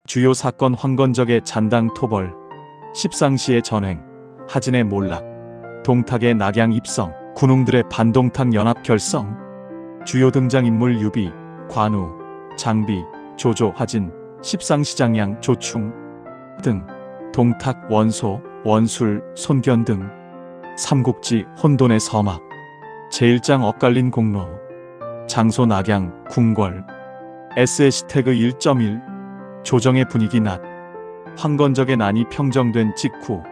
주요 사건 황건적의 잔당 토벌, 십상시의 전횡, 하진의 몰락, 동탁의 낙양 입성, 군웅들의 반동탁 연합 결성, 주요 등장인물 유비, 관우, 장비, 조조, 하진, 십상시장양, 조충 등, 동탁, 원소, 원술, 손견 등, 삼국지, 혼돈의 서막, 제1장 엇갈린 공로, 장소 낙양, 궁궐, SH태그 1.1, 조정의 분위기 낮, 황건적의 난이 평정된 직후,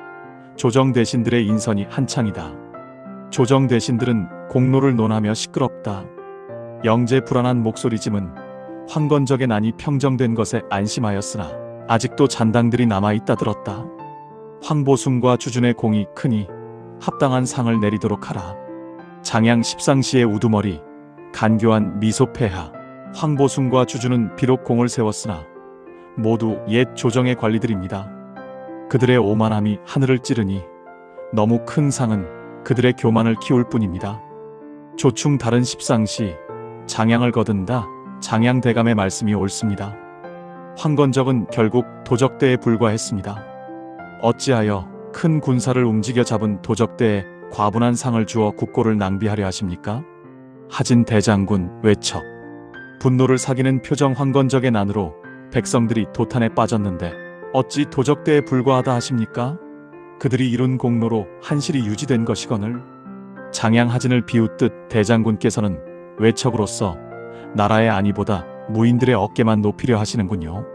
조정 대신들의 인선이 한창이다. 조정 대신들은 공로를 논하며 시끄럽다. 영재 불안한 목소리짐은 황건적의 난이 평정된 것에 안심하였으나 아직도 잔당들이 남아있다 들었다. 황보숭과 주준의 공이 크니 합당한 상을 내리도록 하라. 장양 십상시의 우두머리, 간교한 미소폐하, 황보숭과 주준은 비록 공을 세웠으나 모두 옛 조정의 관리들입니다. 그들의 오만함이 하늘을 찌르니 너무 큰 상은 그들의 교만을 키울 뿐입니다. 조충 다른 십상시, 장양을 거둔다. 장양 대감의 말씀이 옳습니다. 황건적은 결국 도적대에 불과했습니다. 어찌하여 큰 군사를 움직여 잡은 도적대에 과분한 상을 주어 국고를 낭비하려 하십니까? 하진 대장군 외척. 분노를 사기는 표정 황건적의 난으로 백성들이 도탄에 빠졌는데 어찌 도적대에 불과하다 하십니까? 그들이 이룬 공로로 한실이 유지된 것이거늘. 장양 하진을 비웃듯 대장군께서는 외척으로서 나라의 안위보다 무인들의 어깨만 높이려 하시는군요.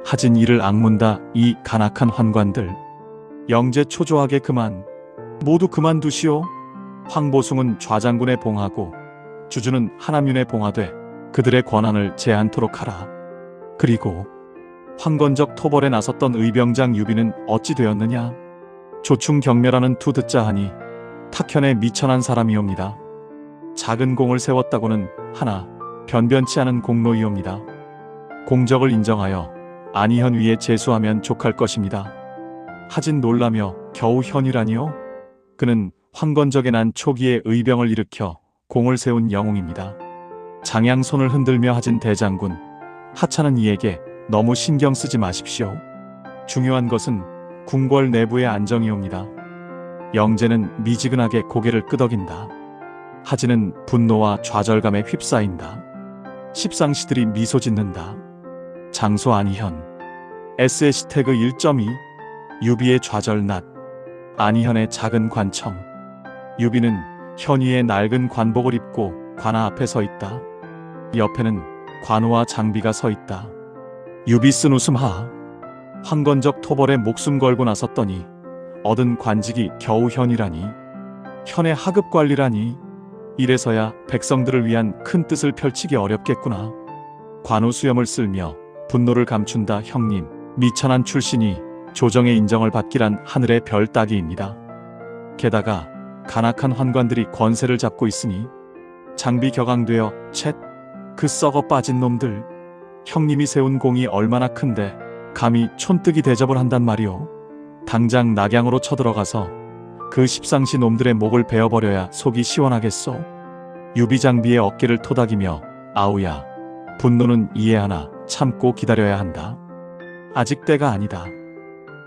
하진 이를 악문다. 이 간악한 환관들. 영재 초조하게 그만. 모두 그만두시오. 황보숭은 좌장군에 봉하고 주준은 하남윤에 봉하되 그들의 권한을 제한토록 하라. 그리고 황건적 토벌에 나섰던 의병장 유비는 어찌 되었느냐. 조충 경멸하는 투 듣자 하니 탁현에 미천한 사람이옵니다. 작은 공을 세웠다고는 하나 변변치 않은 공로이옵니다. 공적을 인정하여 안희현 위에 제수하면 족할 것입니다. 하진 놀라며 겨우 현이라니요? 그는 황건적에 난 초기에 의병을 일으켜 공을 세운 영웅입니다. 장양 손을 흔들며 하진 대장군, 하찮은 이에게 너무 신경 쓰지 마십시오. 중요한 것은 궁궐 내부의 안정이옵니다. 영재는 미지근하게 고개를 끄덕인다. 하진은 분노와 좌절감에 휩싸인다. 십상시들이 미소 짓는다. 장소 안희현. SH태그 1.2, 유비의 좌절 낮, 안희현의 작은 관청. 유비는 현위의 낡은 관복을 입고 관아 앞에 서 있다. 옆에는 관우와 장비가 서 있다. 유비 쓴 웃음 하. 황건적 토벌에 목숨 걸고 나섰더니 얻은 관직이 겨우 현이라니. 현의 하급 관리라니. 이래서야 백성들을 위한 큰 뜻을 펼치기 어렵겠구나. 관우 수염을 쓸며 분노를 감춘다. 형님, 미천한 출신이 조정의 인정을 받기란 하늘의 별 따기입니다. 게다가 간악한 환관들이 권세를 잡고 있으니 장비 격앙되어 쳇, 그 썩어 빠진 놈들. 형님이 세운 공이 얼마나 큰데 감히 촌뜨기 대접을 한단 말이오. 당장 낙양으로 쳐들어가서 그 십상시 놈들의 목을 베어버려야 속이 시원하겠소. 유비장비의 어깨를 토닥이며 아우야, 분노는 이해하나 참고 기다려야 한다. 아직 때가 아니다.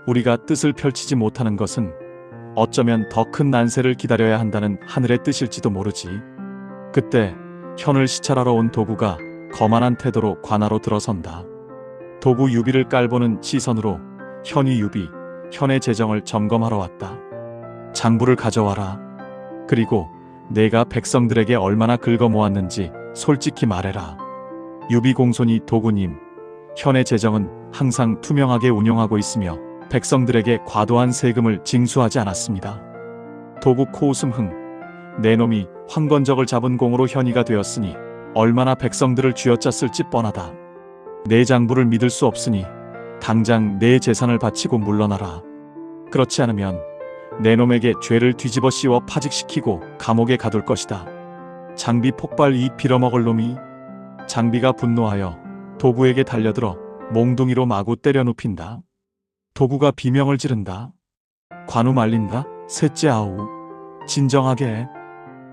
우리가 뜻을 펼치지 못하는 것은 어쩌면 더 큰 난세를 기다려야 한다는 하늘의 뜻일지도 모르지. 그때 현을 시찰하러 온 도구가 거만한 태도로 관하로 들어선다. 도구 유비를 깔보는 시선으로 현이 유비, 현의 재정을 점검하러 왔다. 장부를 가져와라. 그리고 내가 백성들에게 얼마나 긁어모았는지 솔직히 말해라. 유비 공손히 도구님, 현의 재정은 항상 투명하게 운용하고 있으며 백성들에게 과도한 세금을 징수하지 않았습니다. 도구 코웃음 흥. 내 놈이 황건적을 잡은 공으로 현이가 되었으니 얼마나 백성들을 쥐어짰을지 뻔하다. 내 장부를 믿을 수 없으니 당장 내 재산을 바치고 물러나라. 그렇지 않으면 내 놈에게 죄를 뒤집어 씌워 파직시키고 감옥에 가둘 것이다. 장비 폭발 이 빌어먹을 놈이. 장비가 분노하여 도구에게 달려들어 몽둥이로 마구 때려 눕힌다. 도구가 비명을 지른다. 관우 말린다. 셋째 아우, 진정하게.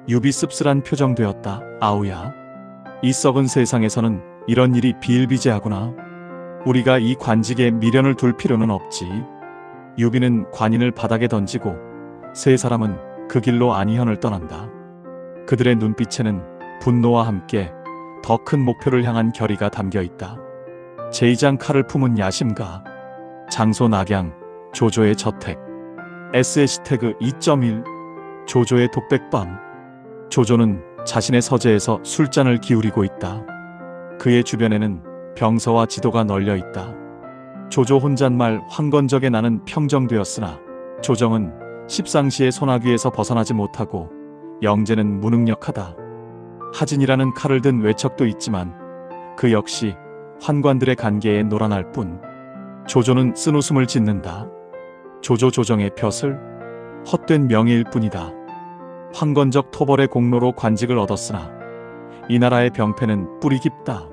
유비 씁쓸한 표정 되었다. 아우야, 이 썩은 세상에서는 이런 일이 비일비재하구나. 우리가 이 관직에 미련을 둘 필요는 없지. 유비는 관인을 바닥에 던지고 세 사람은 그 길로 안희현을 떠난다. 그들의 눈빛에는 분노와 함께 더 큰 목표를 향한 결의가 담겨 있다. 제2장 칼을 품은 야심가. 장소 낙양, 조조의 저택. S#2.1 조조의 독백밤. 조조는 자신의 서재에서 술잔을 기울이고 있다. 그의 주변에는 병서와 지도가 널려 있다. 조조 혼잣말 황건적의 나는 평정되었으나 조정은 십상시의 소나귀에서 벗어나지 못하고 영재는 무능력하다. 하진이라는 칼을 든 외척도 있지만 그 역시 환관들의 간계에 놀아날 뿐. 조조는 쓴웃음을 짓는다. 조조 조정의 벼슬, 헛된 명예일 뿐이다. 황건적 토벌의 공로로 관직을 얻었으나 이 나라의 병폐는 뿌리 깊다.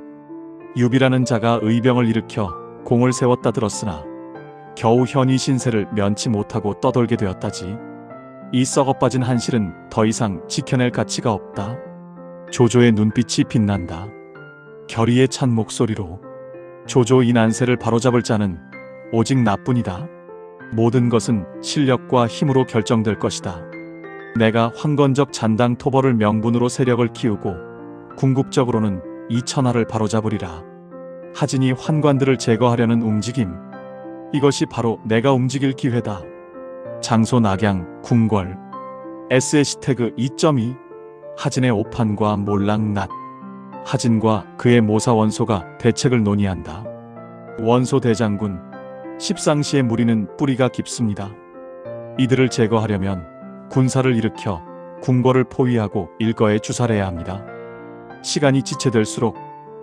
유비라는 자가 의병을 일으켜 공을 세웠다 들었으나 겨우 현이 신세를 면치 못하고 떠돌게 되었다지. 이 썩어빠진 한실은 더 이상 지켜낼 가치가 없다. 조조의 눈빛이 빛난다. 결의에 찬 목소리로. 조조 이 난세를 바로잡을 자는 오직 나뿐이다. 모든 것은 실력과 힘으로 결정될 것이다. 내가 황건적 잔당 토벌을 명분으로 세력을 키우고 궁극적으로는 이 천하를 바로잡으리라. 하진이 환관들을 제거하려는 움직임. 이것이 바로 내가 움직일 기회다. 장소 낙양, 궁궐. S#2.2 하진의 오판과 몰락낫. 하진과 그의 모사 원소가 대책을 논의한다. 원소 대장군, 십상시의 무리는 뿌리가 깊습니다. 이들을 제거하려면 군사를 일으켜 궁궐을 포위하고 일거에 주살해야 합니다. 시간이 지체될수록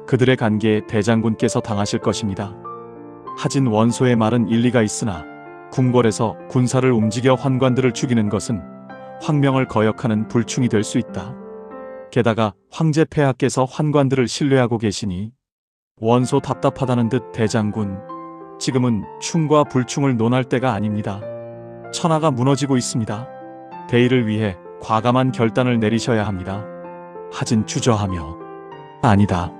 그들의 간계에 대장군께서 당하실 것입니다. 하진 원소의 말은 일리가 있으나 궁궐에서 군사를 움직여 환관들을 죽이는 것은 황명을 거역하는 불충이 될 수 있다. 게다가 황제 폐하께서 환관들을 신뢰하고 계시니 원소 답답하다는 듯 대장군, 지금은 충과 불충을 논할 때가 아닙니다. 천하가 무너지고 있습니다. 대의를 위해 과감한 결단을 내리셔야 합니다. 하진 주저하며 아니다.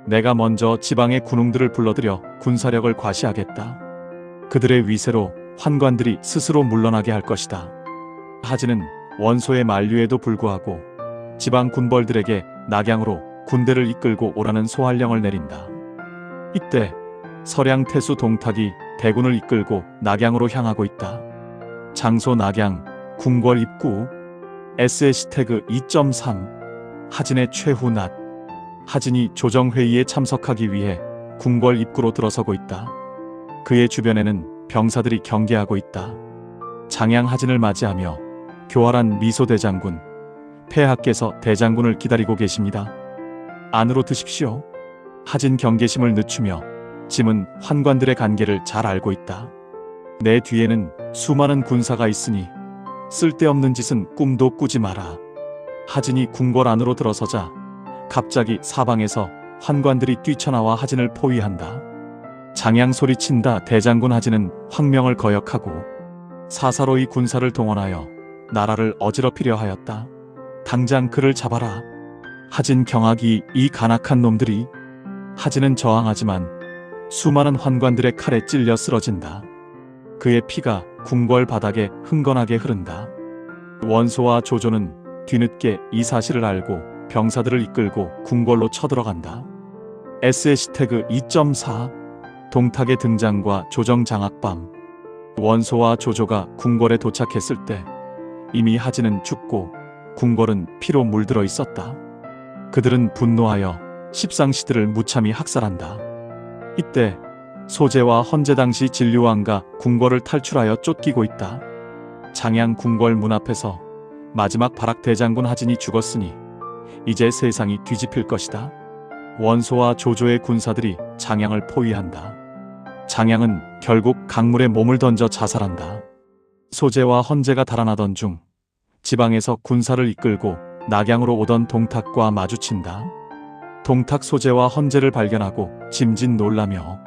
내가 먼저 지방의 군웅들을 불러들여 군사력을 과시하겠다. 그들의 위세로 환관들이 스스로 물러나게 할 것이다. 하진은 원소의 만류에도 불구하고 지방 군벌들에게 낙양으로 군대를 이끌고 오라는 소할령을 내린다. 이때 서량 태수 동탁이 대군을 이끌고 낙양으로 향하고 있다. 장소 낙양, 궁궐 입구. S#2.3 하진의 최후 낮. 하진이 조정회의에 참석하기 위해 궁궐 입구로 들어서고 있다. 그의 주변에는 병사들이 경계하고 있다. 장양 하진을 맞이하며 교활한 미소 대장군, 폐하께서 대장군을 기다리고 계십니다. 안으로 드십시오. 하진 경계심을 늦추며 짐은 환관들의 간계를 잘 알고 있다. 내 뒤에는 수많은 군사가 있으니 쓸데없는 짓은 꿈도 꾸지 마라. 하진이 궁궐 안으로 들어서자 갑자기 사방에서 환관들이 뛰쳐나와 하진을 포위한다. 장양 소리친다. 대장군 하진은 황명을 거역하고 사사로이 군사를 동원하여 나라를 어지럽히려 하였다. 당장 그를 잡아라. 하진 경악이 이 간악한 놈들이. 하진은 저항하지만 수많은 환관들의 칼에 찔려 쓰러진다. 그의 피가 궁궐 바닥에 흥건하게 흐른다. 원소와 조조는 뒤늦게 이 사실을 알고 병사들을 이끌고 궁궐로 쳐들어간다. S#2.4 동탁의 등장과 조정 장악밤. 원소와 조조가 궁궐에 도착했을 때 이미 하진은 죽고 궁궐은 피로 물들어 있었다. 그들은 분노하여 십상시들을 무참히 학살한다. 이때 소재와 헌재 당시 진류왕가 궁궐을 탈출하여 쫓기고 있다. 장양 궁궐 문 앞에서 마지막 발악 대장군 하진이 죽었으니 이제 세상이 뒤집힐 것이다. 원소와 조조의 군사들이 장양을 포위한다. 장양은 결국 강물에 몸을 던져 자살한다. 소재와 헌재가 달아나던 중 지방에서 군사를 이끌고 낙양으로 오던 동탁과 마주친다. 동탁 소재와 헌재를 발견하고 짐짓 놀라며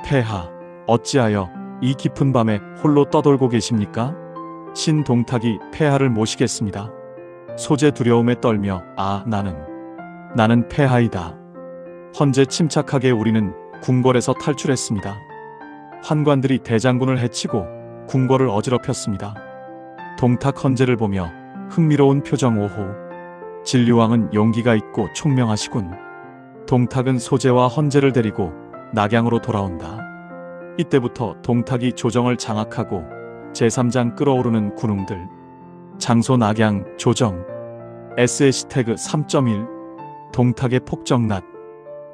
폐하, 어찌하여 이 깊은 밤에 홀로 떠돌고 계십니까? 신동탁이 폐하를 모시겠습니다. 소재 두려움에 떨며 나는 폐하이다. 헌재 침착하게 우리는 궁궐에서 탈출했습니다. 환관들이 대장군을 해치고 궁궐을 어지럽혔습니다. 동탁 헌제를 보며 흥미로운 표정. 오호, 진류왕은 용기가 있고 총명하시군. 동탁은 소재와 헌제를 데리고 낙양으로 돌아온다. 이때부터 동탁이 조정을 장악하고 제3장 끌어오르는 군웅들. 장소 낙양 조정. S#3.1 동탁의 폭정낫.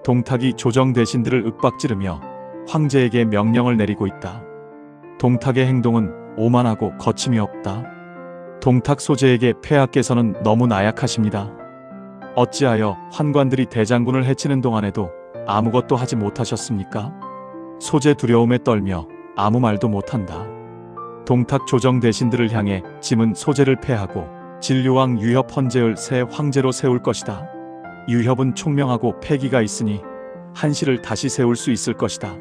동탁이 조정 대신들을 윽박지르며 황제에게 명령을 내리고 있다. 동탁의 행동은 오만하고 거침이 없다. 동탁 소재에게 폐하께서는 너무 나약하십니다. 어찌하여 환관들이 대장군을 해치는 동안에도 아무것도 하지 못하셨습니까? 소재 두려움에 떨며 아무 말도 못한다. 동탁 조정 대신들을 향해 짐은 소재를 패하고 진류왕 유협 헌제을 새 황제로 세울 것이다. 유협은 총명하고 패기가 있으니 한시를 다시 세울 수 있을 것이다.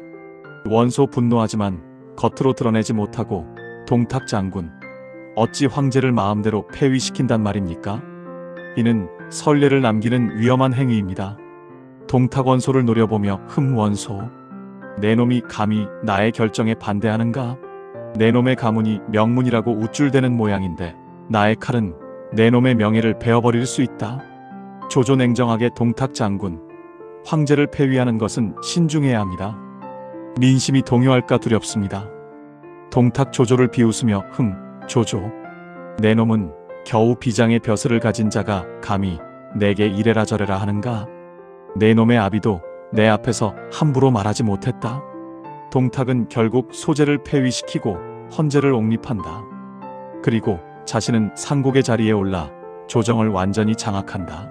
원소 분노하지만 겉으로 드러내지 못하고 동탁 장군, 어찌 황제를 마음대로 폐위시킨단 말입니까? 이는 선례를 남기는 위험한 행위입니다. 동탁 원소를 노려보며 원소, 내 놈이 감히 나의 결정에 반대하는가? 내 놈의 가문이 명문이라고 우쭐대는 모양인데 나의 칼은 내 놈의 명예를 베어버릴 수 있다. 조조 냉정하게 동탁 장군, 황제를 폐위하는 것은 신중해야 합니다. 민심이 동요할까 두렵습니다. 동탁 조조를 비웃으며 조조, 내 놈은 겨우 비장의 벼슬을 가진 자가 감히 내게 이래라 저래라 하는가? 내 놈의 아비도 내 앞에서 함부로 말하지 못했다. 동탁은 결국 소재를 폐위시키고 헌제를 옹립한다. 그리고 자신은 상국의 자리에 올라 조정을 완전히 장악한다.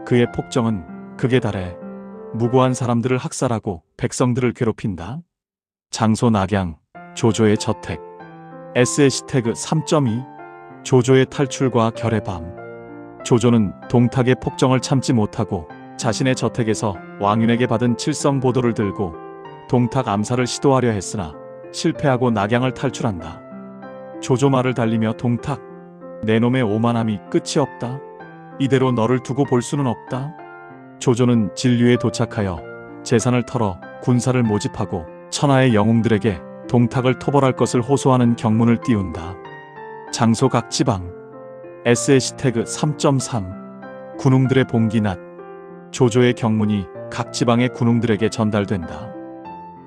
그의 폭정은 극에 달해 무고한 사람들을 학살하고 백성들을 괴롭힌다. 장소 낙양, 조조의 저택. S#3.2 조조의 탈출과 결의 밤. 조조는 동탁의 폭정을 참지 못하고 자신의 저택에서 왕윤에게 받은 칠성 보도를 들고 동탁 암살을 시도하려 했으나 실패하고 낙양을 탈출한다. 조조 말을 달리며 동탁, 내 놈의 오만함이 끝이 없다. 이대로 너를 두고 볼 수는 없다. 조조는 진류에 도착하여 재산을 털어 군사를 모집하고 천하의 영웅들에게 동탁을 토벌할 것을 호소하는 경문을 띄운다. 장소 각 지방. S#3.3 군웅들의 봉기낫. 조조의 경문이 각 지방의 군웅들에게 전달된다.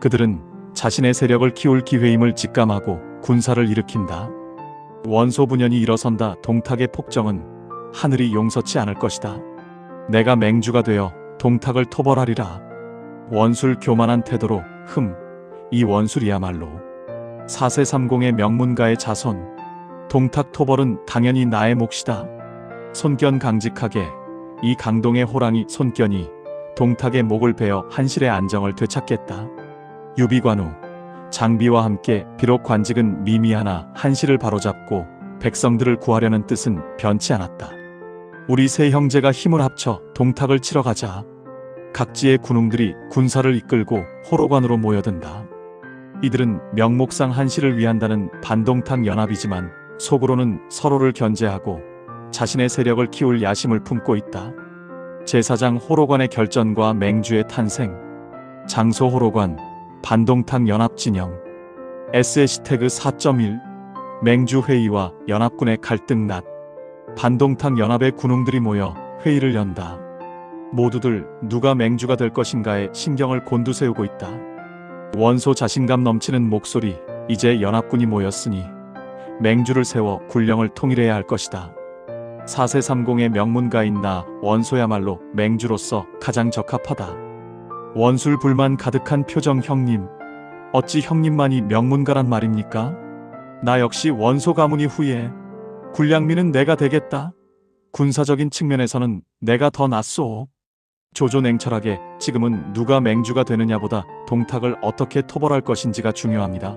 그들은 자신의 세력을 키울 기회임을 직감하고 군사를 일으킨다. 원소 분연이 일어선다. 동탁의 폭정은 하늘이 용서치 않을 것이다. 내가 맹주가 되어 동탁을 토벌하리라. 원술 교만한 태도로 이 원술이야말로 4세30의 명문가의 자손. 동탁 토벌은 당연히 나의 몫이다. 손견 강직하게 이 강동의 호랑이 손견이 동탁의 목을 베어 한실의 안정을 되찾겠다. 유비관우, 장비와 함께 비록 관직은 미미하나 한실을 바로잡고 백성들을 구하려는 뜻은 변치 않았다. 우리 세 형제가 힘을 합쳐 동탁을 치러 가자. 각지의 군웅들이 군사를 이끌고 호로관으로 모여든다. 이들은 명목상 한실을 위한다는 반동탁 연합이지만 속으로는 서로를 견제하고 자신의 세력을 키울 야심을 품고 있다. 제4장 호로관의 결전과 맹주의 탄생. 장소 호로관, 반동탁 연합 진영. S#4.1 맹주 회의와 연합군의 갈등 낮. 반동탁 연합의 군웅들이 모여 회의를 연다. 모두들 누가 맹주가 될 것인가에 신경을 곤두세우고 있다. 원소 자신감 넘치는 목소리, 이제 연합군이 모였으니 맹주를 세워 군령을 통일해야 할 것이다. 4세30의 명문가인 나 원소야말로 맹주로서 가장 적합하다. 원술 불만 가득한 표정. 형님, 어찌 형님만이 명문가란 말입니까? 나 역시 원소 가문이 후예. 군량미는 내가 되겠다. 군사적인 측면에서는 내가 더 낫소. 조조 냉철하게 지금은 누가 맹주가 되느냐보다 동탁을 어떻게 토벌할 것인지가 중요합니다.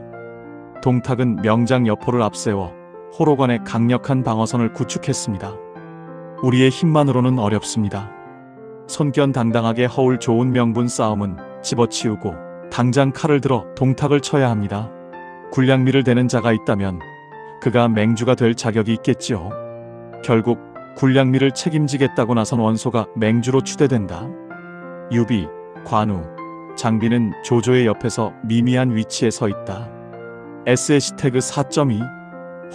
동탁은 명장 여포를 앞세워 호로관의 강력한 방어선을 구축했습니다. 우리의 힘만으로는 어렵습니다. 손견당당하게 허울 좋은 명분 싸움은 집어치우고 당장 칼을 들어 동탁을 쳐야 합니다. 군량미를 대는 자가 있다면 그가 맹주가 될 자격이 있겠지요. 결국 군량미를 책임지겠다고 나선 원소가 맹주로 추대된다. 유비, 관우, 장비는 조조의 옆에서 미미한 위치에 서 있다. S-4.2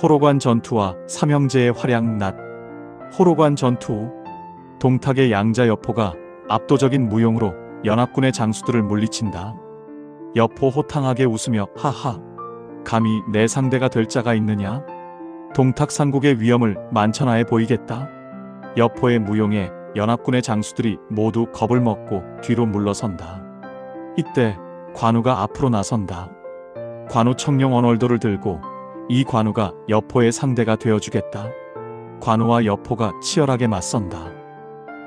호로관 전투와 삼형제의 활약 낮. 호로관 전투. 동탁의 양자 여포가 압도적인 무용으로 연합군의 장수들을 물리친다. 여포 호탕하게 웃으며 하하, 감히 내 상대가 될 자가 있느냐? 동탁 상국의 위험을 만천하에 보이겠다. 여포의 무용에 연합군의 장수들이 모두 겁을 먹고 뒤로 물러선다. 이때 관우가 앞으로 나선다. 관우 청룡 언월도를 들고 이 관우가 여포의 상대가 되어주겠다. 관우와 여포가 치열하게 맞선다.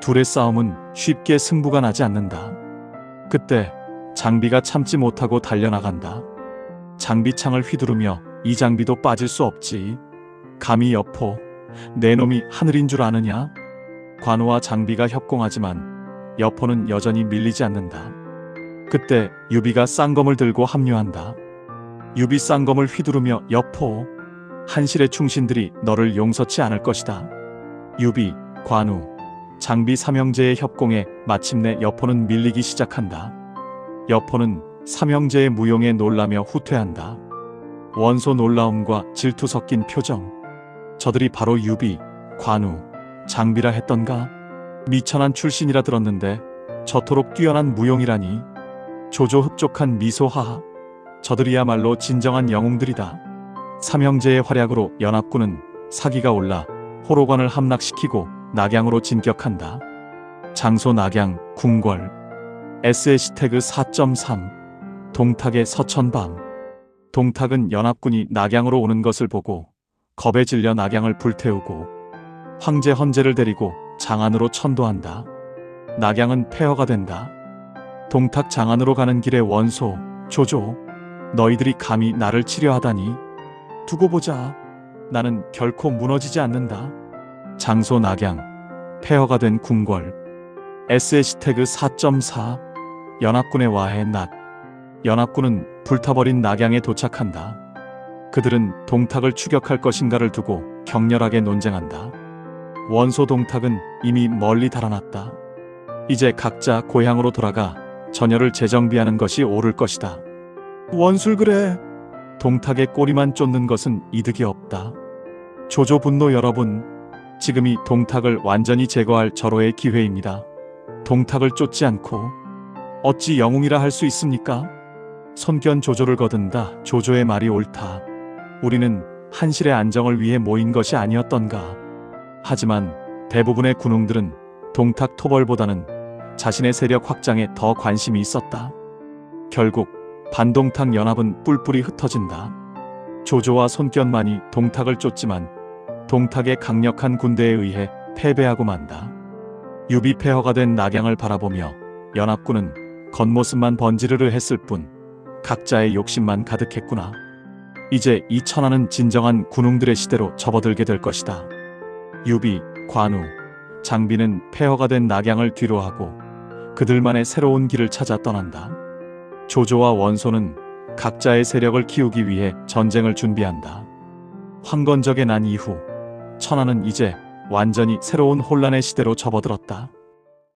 둘의 싸움은 쉽게 승부가 나지 않는다. 그때 장비가 참지 못하고 달려나간다. 장비창을 휘두르며 이 장비도 빠질 수 없지. 감히 여포, 내 놈이 하늘인 줄 아느냐? 관우와 장비가 협공하지만 여포는 여전히 밀리지 않는다. 그때 유비가 쌍검을 들고 합류한다. 유비 쌍검을 휘두르며 여포, 한실의 충신들이 너를 용서치 않을 것이다. 유비, 관우, 장비 삼형제의 협공에 마침내 여포는 밀리기 시작한다. 여포는 삼형제의 무용에 놀라며 후퇴한다. 원소 놀라움과 질투 섞인 표정. 저들이 바로 유비, 관우, 장비라 했던가? 미천한 출신이라 들었는데 저토록 뛰어난 무용이라니. 조조 흡족한 미소 하하. 저들이야말로 진정한 영웅들이다. 삼형제의 활약으로 연합군은 사기가 올라 호로관을 함락시키고 낙양으로 진격한다. 장소 낙양, 궁궐. S-4.3 동탁의 서천밤. 동탁은 연합군이 낙양으로 오는 것을 보고 겁에 질려 낙양을 불태우고 황제 헌제를 데리고 장안으로 천도한다. 낙양은 폐허가 된다. 동탁 장안으로 가는 길에 원소, 조조, 너희들이 감히 나를 치려하다니. 두고 보자. 나는 결코 무너지지 않는다. 장소 낙양, 폐허가 된 궁궐. S-4.4 연합군의 와해 낮. 연합군은 불타버린 낙양에 도착한다. 그들은 동탁을 추격할 것인가를 두고 격렬하게 논쟁한다. 원소 동탁은 이미 멀리 달아났다. 이제 각자 고향으로 돌아가 전열을 재정비하는 것이 옳을 것이다. 원술 그래. 동탁의 꼬리만 쫓는 것은 이득이 없다. 조조 분노 여러분, 지금이 동탁을 완전히 제거할 절호의 기회입니다. 동탁을 쫓지 않고 어찌 영웅이라 할 수 있습니까? 손견 조조를 거둔다. 조조의 말이 옳다. 우리는 한실의 안정을 위해 모인 것이 아니었던가. 하지만 대부분의 군웅들은 동탁 토벌보다는 자신의 세력 확장에 더 관심이 있었다. 결국 반동탁 연합은 뿔뿔이 흩어진다. 조조와 손견만이 동탁을 쫓지만 동탁의 강력한 군대에 의해 패배하고 만다. 유비 폐허가 된 낙양을 바라보며 연합군은 겉모습만 번지르르 했을 뿐 각자의 욕심만 가득했구나. 이제 이 천하는 진정한 군웅들의 시대로 접어들게 될 것이다. 유비, 관우, 장비는 폐허가 된 낙양을 뒤로하고 그들만의 새로운 길을 찾아 떠난다. 조조와 원소는 각자의 세력을 키우기 위해 전쟁을 준비한다. 황건적의 난 이후 천하는 이제 완전히 새로운 혼란의 시대로 접어들었다.